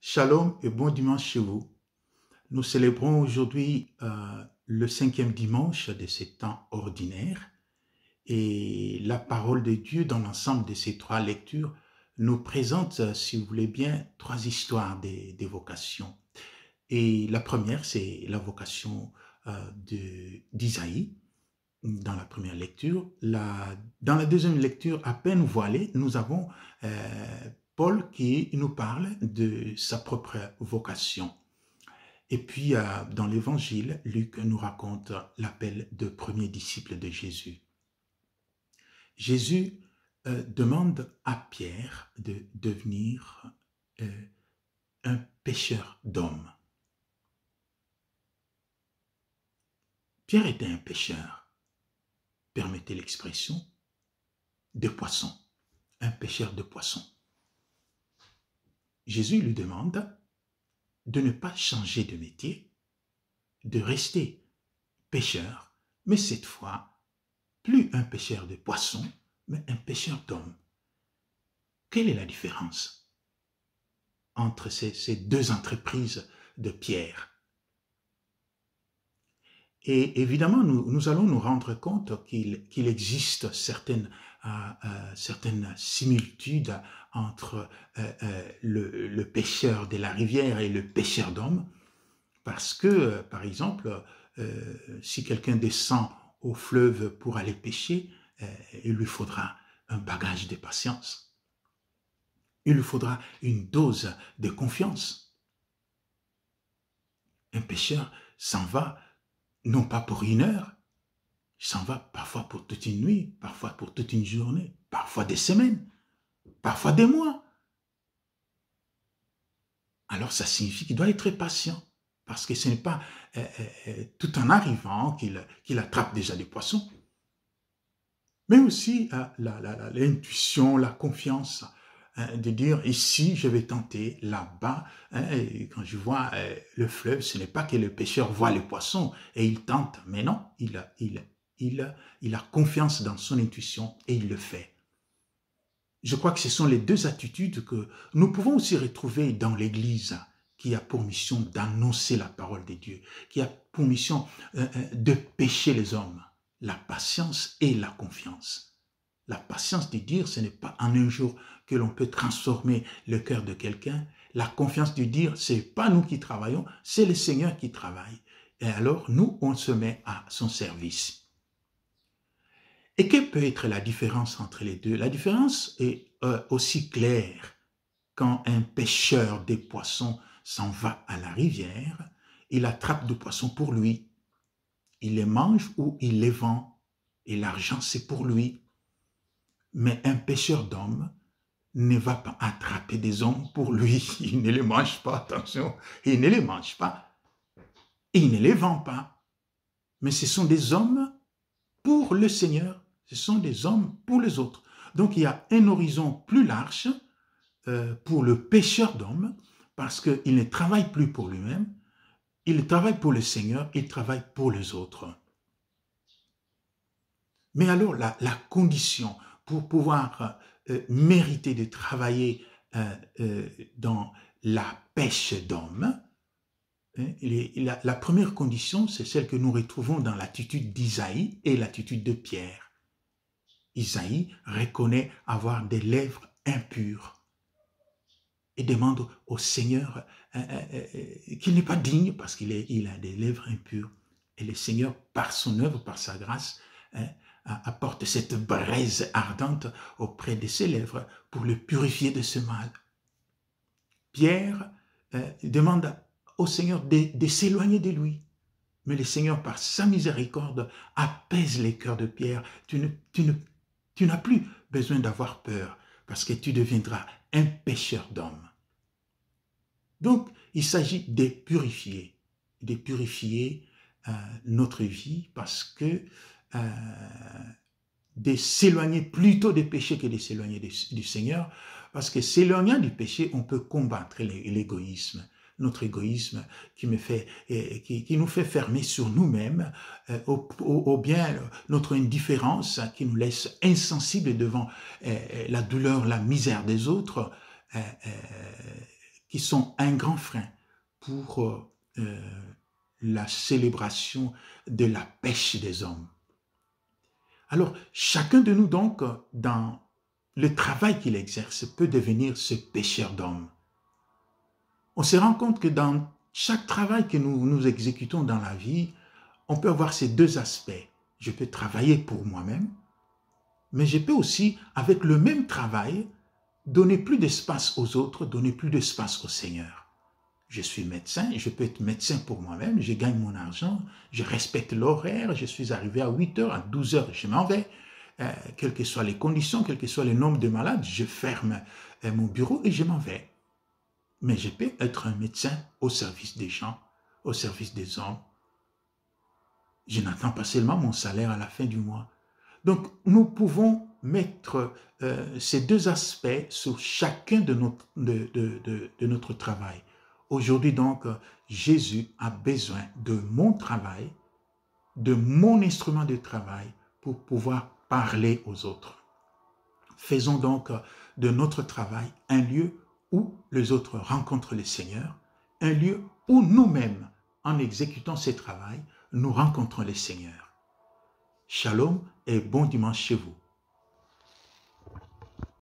Shalom et bon dimanche chez vous. Nous célébrons aujourd'hui le 5e dimanche de ces temps ordinaires et la parole de Dieu dans l'ensemble de ces 3 lectures nous présente, si vous voulez bien, 3 histoires des vocations. Et la première, c'est la vocation d'Isaïe dans la première lecture. Dans la deuxième lecture, à peine voilée, nous avons Paul qui nous parle de sa propre vocation. Et puis, dans l'évangile, Luc nous raconte l'appel de premier disciple de Jésus. Jésus demande à Pierre de devenir un pêcheur d'hommes. Pierre était un pêcheur, permettez l'expression, de poissons, un pêcheur de poissons. Jésus lui demande de ne pas changer de métier, de rester pêcheur, mais cette fois, plus un pêcheur de poissons, mais un pêcheur d'hommes. Quelle est la différence entre ces deux entreprises de Pierre? Et évidemment, nous allons nous rendre compte qu'il existe certaines similitudes entre le pêcheur de la rivière et le pêcheur d'hommes, parce que, par exemple, si quelqu'un descend au fleuve pour aller pêcher, il lui faudra un bagage de patience. Il lui faudra une dose de confiance. Un pêcheur s'en va non pas pour une heure, il s'en va parfois pour toute une nuit, parfois pour toute une journée, parfois des semaines, parfois des mois. Alors ça signifie qu'il doit être patient, parce que ce n'est pas tout en arrivant qu'il attrape déjà des poissons, mais aussi l'intuition, la confiance de dire ici je vais tenter, là-bas, et quand je vois le fleuve, ce n'est pas que le pêcheur voit les poissons et il tente, mais non, il a confiance dans son intuition et il le fait. Je crois que ce sont les deux attitudes que nous pouvons aussi retrouver dans l'Église, qui a pour mission d'annoncer la parole de Dieu, qui a pour mission de pêcher les hommes, la patience et la confiance. La patience de dire, ce n'est pas en un jour que l'on peut transformer le cœur de quelqu'un. La confiance de dire, ce n'est pas nous qui travaillons, c'est le Seigneur qui travaille. Et alors, nous, on se met à son service. Et quelle peut être la différence entre les deux? La différence est aussi claire. Quand un pêcheur des poissons s'en va à la rivière, il attrape des poissons pour lui. Il les mange ou il les vend. Et l'argent, c'est pour lui. Mais un pêcheur d'hommes ne va pas attraper des hommes pour lui. Il ne les mange pas, attention. Il ne les mange pas. Il ne les vend pas. Mais ce sont des hommes pour le Seigneur. Ce sont des hommes pour les autres. Donc il y a un horizon plus large pour le pêcheur d'hommes parce qu'il ne travaille plus pour lui-même. Il travaille pour le Seigneur, il travaille pour les autres. Mais alors la condition pour pouvoir mériter de travailler dans la pêche d'hommes, la première condition, c'est celle que nous retrouvons dans l'attitude d'Isaïe et l'attitude de Pierre. Isaïe reconnaît avoir des lèvres impures et demande au Seigneur qu'il n'est pas digne parce qu'il a des lèvres impures. Et le Seigneur, par son œuvre, par sa grâce, apporte cette braise ardente auprès de ses lèvres pour le purifier de ce mal. Pierre demande au Seigneur de s'éloigner de lui. Mais le Seigneur, par sa miséricorde, apaise les cœurs de Pierre. Tu n'as plus besoin d'avoir peur parce que tu deviendras un pêcheur d'hommes. Donc, il s'agit de purifier notre vie parce que de s'éloigner plutôt des péchés que de s'éloigner du Seigneur, parce que s'éloignant du péché, on peut combattre l'égoïsme, notre égoïsme qui nous fait fermer sur nous-mêmes, ou bien notre indifférence qui nous laisse insensibles devant la douleur, la misère des autres, qui sont un grand frein pour la célébration de la pêche des hommes. Alors, chacun de nous, donc, dans le travail qu'il exerce, peut devenir ce pêcheur d'hommes. On se rend compte que dans chaque travail que nous exécutons dans la vie, on peut avoir ces deux aspects. Je peux travailler pour moi-même, mais je peux aussi, avec le même travail, donner plus d'espace aux autres, donner plus d'espace au Seigneur. Je suis médecin, je peux être médecin pour moi-même, je gagne mon argent, je respecte l'horaire, je suis arrivé à 8 heures, à 12 heures, je m'en vais. Quelles que soient les conditions, quel que soit le nombre de malades, je ferme mon bureau et je m'en vais. Mais je peux être un médecin au service des gens, au service des hommes. Je n'attends pas seulement mon salaire à la fin du mois. Donc, nous pouvons mettre ces deux aspects sur chacun de notre travail. Aujourd'hui, donc, Jésus a besoin de mon travail, de mon instrument de travail pour pouvoir parler aux autres. Faisons donc de notre travail un lieu où les autres rencontrent le Seigneur, un lieu où nous-mêmes, en exécutant ce travail, nous rencontrons le Seigneur. Shalom et bon dimanche chez vous.